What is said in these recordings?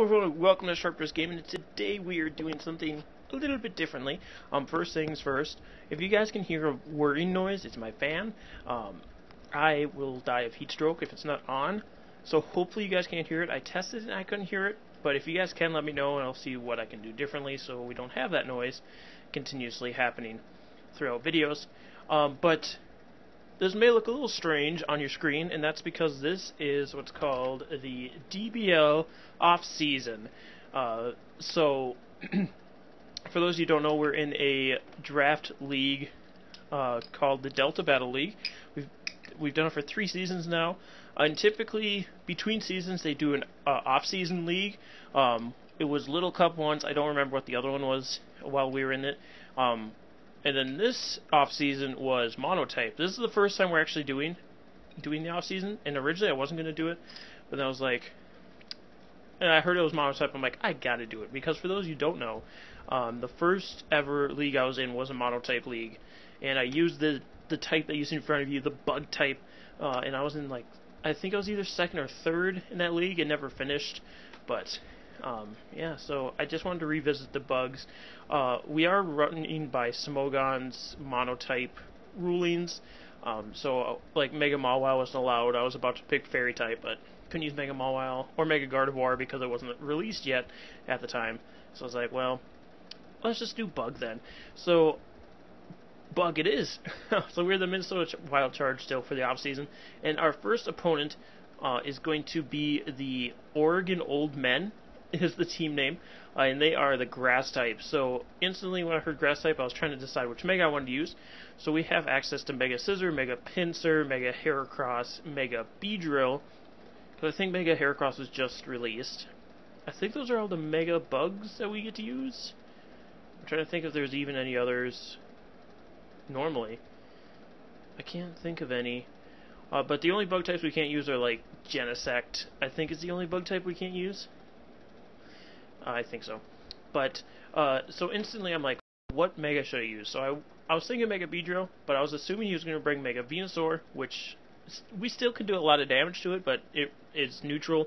everyone, welcome to Sharp Dress Gaming, and today we are doing something a little bit differently. First things first, if you guys can hear a whirring noise, it's my fan. I will die of heat stroke if it's not on, so hopefully you guys can't hear it. I tested it and I couldn't hear it, but if you guys can, let me know and I'll see what I can do differently so we don't have that noise continuously happening throughout videos. But this may look a little strange on your screen, and that's because this is what's called the DBL off-season. So, for those of you who don't know, we're in a draft league called the Delta Battle League. We've done it for 3 seasons now, and typically between seasons they do an off-season league. It was Little Cup once. I don't remember what the other one was while we were in it. And then this off-season was Monotype. This is the first time we're actually doing the off-season, and originally I wasn't going to do it, but then I was like, and I heard it was Monotype, I'm like, I gotta do it, because for those of you who don't know, the first ever league I was in was a Monotype league, and I used the type that you see in front of you, the bug type, and I was in, like, I think I was either 2nd or 3rd in that league and never finished, but yeah, so I just wanted to revisit the bugs. We are running by Smogon's Monotype rulings, so like Mega Mawile wasn't allowed. I was about to pick Fairy type, but couldn't use Mega Mawile or Mega Gardevoir because it wasn't released yet at the time. So I was like, well, let's just do Bug then. So Bug it is. So we're the Minnesota Wild Charge still for the off season, and our first opponent is going to be the Oregon Old Men. Is the team name, and they are the Grass type. So instantly when I heard Grass type, I was trying to decide which Mega I wanted to use. So we have access to Mega Scissor, Mega Pinsir, Mega Heracross, Mega Beedrill, because I think Mega Heracross was just released. I think those are all the Mega Bugs that we get to use. I'm trying to think if there's even any others normally. I can't think of any. But the only bug types we can't use are like Genesect. I think is the only bug type we can't use. I think so. But, so instantly I'm like, what Mega should I use? So I was thinking Mega Beedrill, but I was assuming he was going to bring Mega Venusaur, which we still can do a lot of damage to it, but it is neutral,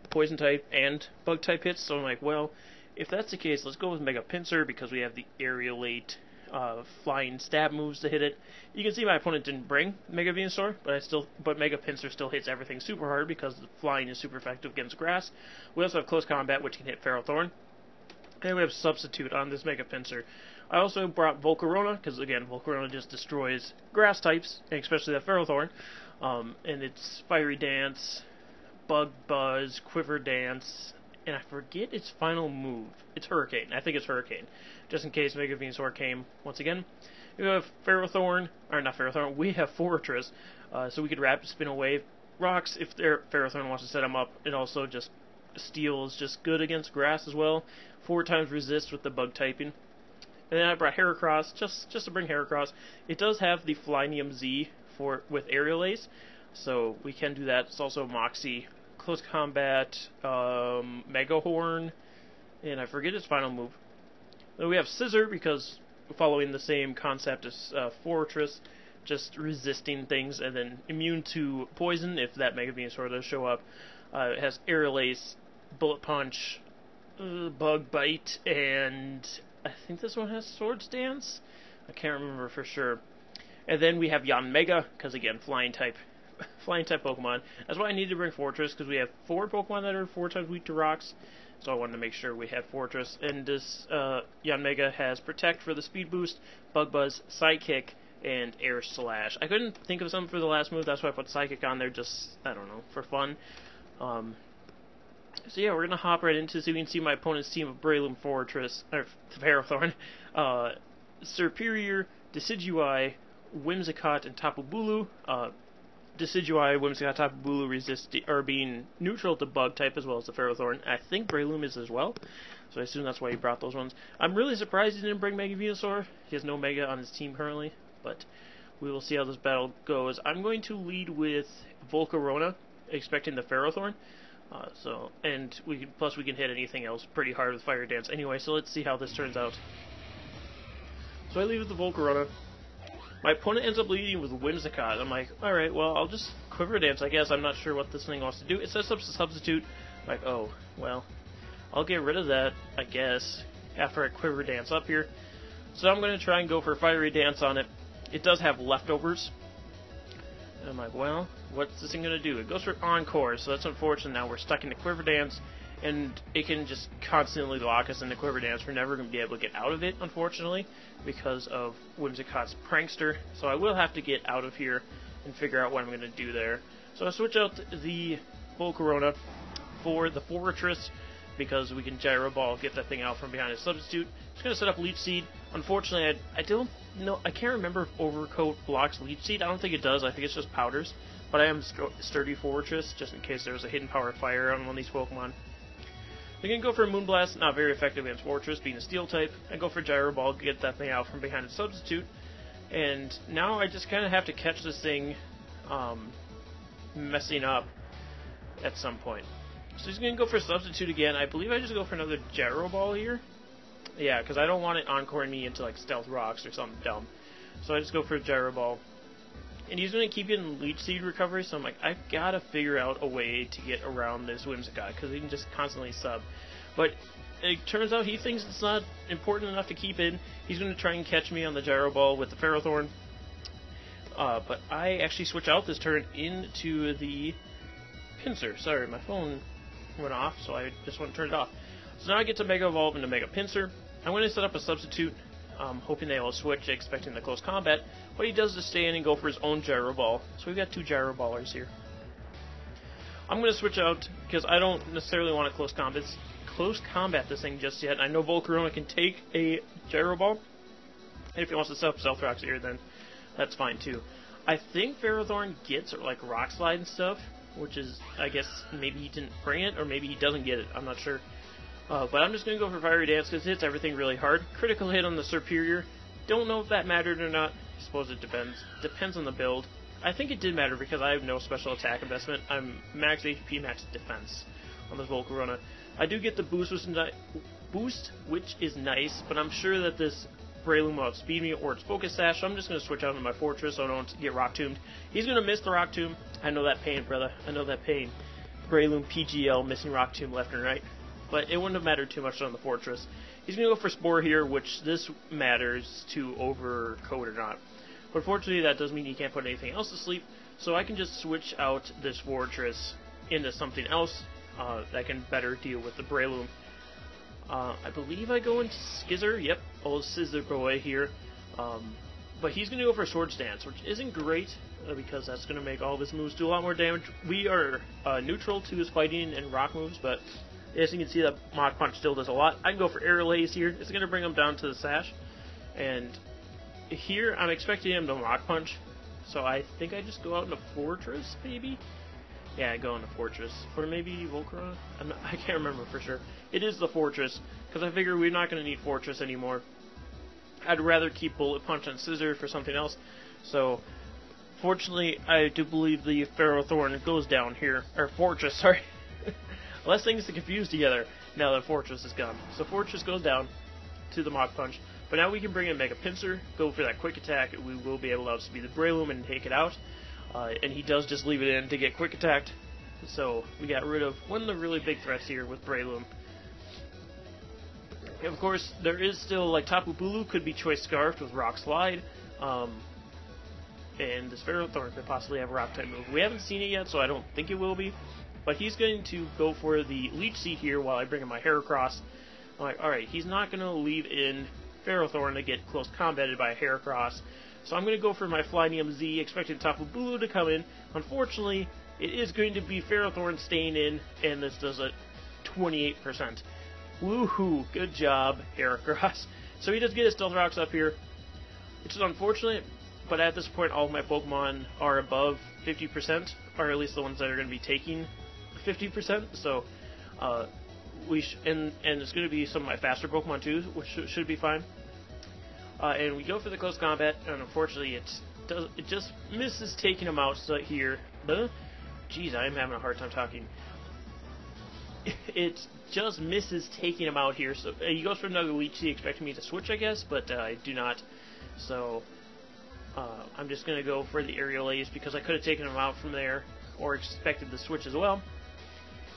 poison type and bug type hits, so I'm like, well, if that's the case, let's go with Mega Pinsir, because we have the Aerialate, flying stab moves to hit it. You can see my opponent didn't bring Mega Venusaur, but Mega Pinsir still hits everything super hard because the flying is super effective against grass. We also have Close Combat, which can hit Ferrothorn, and we have Substitute on this Mega Pinsir. I also brought Volcarona, because again, Volcarona just destroys grass types, and especially that Ferrothorn, and it's Fiery Dance, Bug Buzz, Quiver Dance, and I forget its final move. It's Hurricane. I think it's Hurricane. Just in case Mega Venusaur came once again. We have Ferrothorn, or not Ferrothorn, we have Fortress, so we could Rapid Spin away rocks if their Ferrothorn wants to set them up, and also just Steel is just good against grass as well. 4 times resist with the bug typing. And then I brought Heracross, just to bring Heracross. It does have the Flynium Z with Aerial Ace, so we can do that. It's also Moxie, Close Combat, Mega Horn, and I forget its final move. Then we have Scissor, because following the same concept as Fortress, just resisting things, and then immune to poison if that Mega Venusaur does show up. It has Aerial Ace, Bullet Punch, Bug Bite, and I think this one has Swords Dance? I can't remember for sure. And then we have Yanmega, because again, flying type Pokemon. That's why I needed to bring Fortress, because we have 4 Pokemon that are 4 times weak to rocks, so I wanted to make sure we had Fortress. And this Yanmega has Protect for the speed boost, Bug Buzz, Psychic, and Air Slash. I couldn't think of something for the last move, that's why I put Psychic on there, just, I don't know, for fun. So yeah, we're going to hop right into so you can see my opponent's team of Breloom, Fortress, or Ferrothorn, Serperior, Decidueye, Whimsicott, and Tapu Bulu. Decidueye, Whimsicott, Tapu Bulu being neutral to bug type as well as the Ferrothorn. I think Breloom is as well, so I assume that's why he brought those ones. I'm really surprised he didn't bring Mega Venusaur. He has no Mega on his team currently, but we will see how this battle goes. I'm going to lead with Volcarona, expecting the Ferrothorn. Plus we can hit anything else pretty hard with Fire Dance anyway, so let's see how this turns out. So I lead with the Volcarona. My opponent ends up leading with Whimsicott. I'm like, alright, well, I'll just Quiver Dance, I guess. I'm not sure what this thing wants to do. It says Substitute. I'm like, oh, well, I'll get rid of that, I guess, after I Quiver Dance up here. So I'm going to try and go for Fiery Dance on it. It does have leftovers. And I'm like, well, what's this thing going to do? It goes for Encore, so that's unfortunate. Now we're stuck in the Quiver Dance, and it can just constantly lock us in the Quiver Dance. We're never going to be able to get out of it, unfortunately, because of Whimsicott's Prankster. So I will have to get out of here and figure out what I'm going to do there. So I switch out the Volcarona for the Fortress, because we can Gyro Ball, get that thing out from behind a Substitute. Just going to set up Leech Seed. Unfortunately, I don't know, I can't remember if Overcoat blocks Leech Seed. I don't think it does. I think it's just Powders. But I am Sturdy Fortress, just in case there's a hidden power fire on one of these Pokemon. We can go for Moonblast, not very effective against Fortress, being a Steel type. I go for Gyro Ball, get that thing out from behind a Substitute. And now I just kind of have to catch this thing messing up at some point. So he's going to go for Substitute again. I believe I just go for another Gyro Ball here. Yeah, because I don't want it Encoring me into like Stealth Rocks or something dumb. So I just go for a Gyro Ball. And he's going to keep getting Leech Seed recovery, so I'm like, I've got to figure out a way to get around this Whimsicott, because he can just constantly sub. But it turns out he thinks it's not important enough to keep in. He's going to try and catch me on the Gyro Ball with the Ferrothorn. But I actually switch out this turn into the Pinsir. Sorry, my phone went off, so I just went and turned it off. So now I get to Mega Evolve into Mega Pinsir. I'm going to set up a Substitute, hoping they will switch, expecting the close combat. But he does just stay in and go for his own Gyro Ball. So we've got two Gyro Ballers here. I'm going to switch out, because I don't necessarily want to close combat this thing just yet. I know Volcarona can take a Gyro Ball. And if he wants to set up Stealth Rocks here, then that's fine too. I think Ferrothorn gets like Rock Slide and stuff, which is, I guess, maybe he didn't bring it, or maybe he doesn't get it. I'm not sure. But I'm just going to go for Fiery Dance, because it hits everything really hard. Critical hit on the Superior. Don't know if that mattered or not. I suppose it depends. Depends on the build. I think it did matter, because I have no special attack investment. I'm max HP, max defense on this Volcarona. I do get the boost, which is nice, but I'm sure that this Breloom will outspeed me, or it's Focus Sash, so I'm just going to switch out into my Fortress so I don't get Rock Tombed. He's going to miss the Rock Tomb. I know that pain, brother. I know that pain. Breloom PGL missing Rock Tomb left and right. But it wouldn't have mattered too much on the Fortress. He's going to go for Spore here, which this matters to Overcoat or not. But fortunately, that does mean he can't put anything else to sleep, so I can just switch out this Fortress into something else that can better deal with the Breloom. I believe I go into Skizzer. Yep, old Scissor Boy here. But he's going to go for Swords Dance, which isn't great, because that's going to make all of his moves do a lot more damage. We are neutral to his fighting and rock moves, but as you can see, that Mach Punch still does a lot. I can go for Aerial Ace here. It's going to bring him down to the Sash. And here, I'm expecting him to Mach Punch, so I think I just go out into Fortress, maybe? Yeah, I go into Fortress. Or maybe Volcarona? I can't remember for sure. It is the Fortress, because I figure we're not going to need Fortress anymore. I'd rather keep Bullet Punch and Scissor for something else. So, fortunately, I do believe the Ferrothorn goes down here. Or Fortress, sorry. Less things to confuse together now that Fortress is gone. So Fortress goes down to the Mach Punch. But now we can bring in Mega Pinsir, go for that quick attack. We will be able to outspeed the Breloom and take it out. And he does just leave it in to get quick attacked. So we got rid of one of the really big threats here with Breloom. And of course, there is still, like, Tapu Bulu could be Choice Scarfed with Rock Slide. And this Ferrothorn could possibly have a Rock type move. We haven't seen it yet, so I don't think it will be. But he's going to go for the Leech Seed here while I bring in my Heracross. I'm like, alright, he's not going to leave in Ferrothorn to get close combated by a Heracross. So I'm going to go for my Flynium Z, expecting Tapu Bulu to come in. Unfortunately, it is going to be Ferrothorn staying in, and this does a 28%. Woohoo! Good job, Heracross. So he does get his Stealth Rocks up here, which is unfortunate, but at this point all of my Pokemon are above 50%, or at least the ones that are going to be taking 50%, so and it's going to be some of my faster Pokemon too, which should be fine. And we go for the close combat, and unfortunately it just misses taking him out here. Jeez, I am having a hard time talking. It just misses taking him out here, so he goes for another Leech Seed, expecting me to switch, I guess, but I do not. So I'm just going to go for the Aerial Ace, because I could have taken him out from there, or expected the switch as well.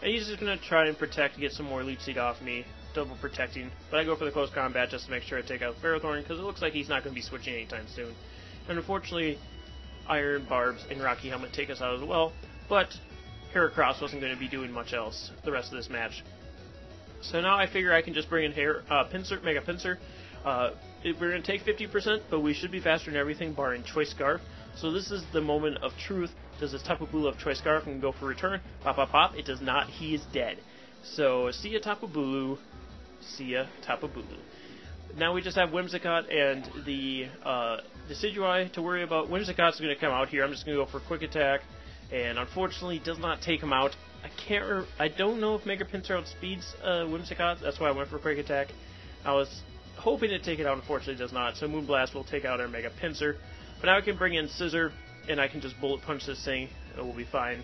And he's just going to try and protect to get some more leech seed off me, double protecting. But I go for the close combat just to make sure I take out Ferrothorn, because it looks like he's not going to be switching anytime soon. And unfortunately, Iron Barbs and Rocky Helmet take us out as well, but Heracross wasn't going to be doing much else the rest of this match. So now I figure I can just bring in Mega Pinsir. We're going to take 50%, but we should be faster than everything, barring Choice Scarf. So this is the moment of truth. Does this Tapu Bulu have Choice Scarf and go for return? Pop, pop, pop. It does not. He is dead. So see ya, Tapu Bulu. See ya, Tapu Bulu. Now we just have Whimsicott and the Decidueye to worry about. Whimsicott's going to come out here. I'm just going to go for Quick Attack, and unfortunately does not take him out. I don't know if Mega Pinsir outspeeds Whimsicott. That's why I went for Quick Attack. I was hoping to take it out. Unfortunately, it does not. So Moonblast will take out our Mega Pinsir. But now I can bring in Scissor, and I can just Bullet Punch this thing, and we'll be fine.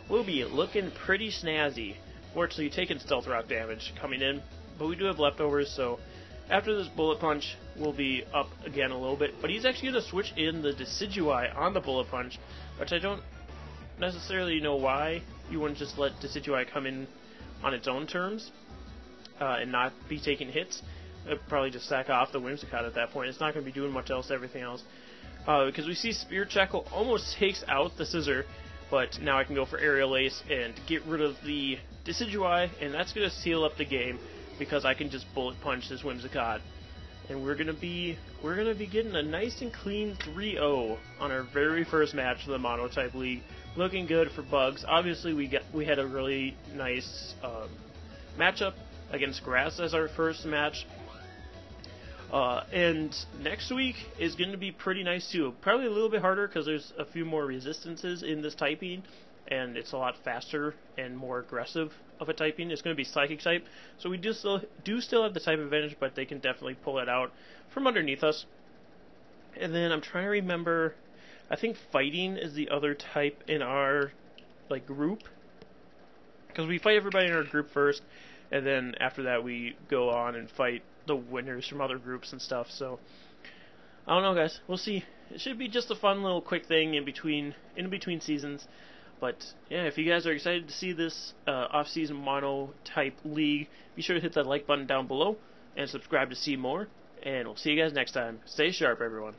We'll be looking pretty snazzy. Fortunately, taking Stealth Rock damage coming in, but we do have leftovers, so after this Bullet Punch, we'll be up again a little bit. But he's actually going to switch in the Decidueye on the Bullet Punch, which I don't necessarily know why you wouldn't just let Decidueye come in on its own terms and not be taking hits. It'd probably just sack off the Whimsicott at that point. It's not going to be doing much else, everything else. Because we see Spirit Shackle almost takes out the Scissor, but now I can go for Aerial Ace and get rid of the Decidueye, and that's going to seal up the game because I can just Bullet Punch this Whimsicott. And we're gonna be getting a nice and clean 3-0 on our very first match of the Monotype League. Looking good for Bugs. Obviously we had a really nice matchup against Grass as our first match. And next week is going to be pretty nice too. Probably a little bit harder because there's a few more resistances in this typing, and it's a lot faster and more aggressive of a typing. It's going to be Psychic type, so we do still have the type advantage, but they can definitely pull it out from underneath us. And then I'm trying to remember, I think Fighting is the other type in our group, because we fight everybody in our group first, and then after that we go on and fight the winners from other groups and stuff. So I don't know, guys. We'll see. It should be just a fun little quick thing in between seasons. But yeah, if you guys are excited to see this off-season Monotype League, be sure to hit that like button down below and subscribe to see more. And we'll see you guys next time. Stay sharp, everyone.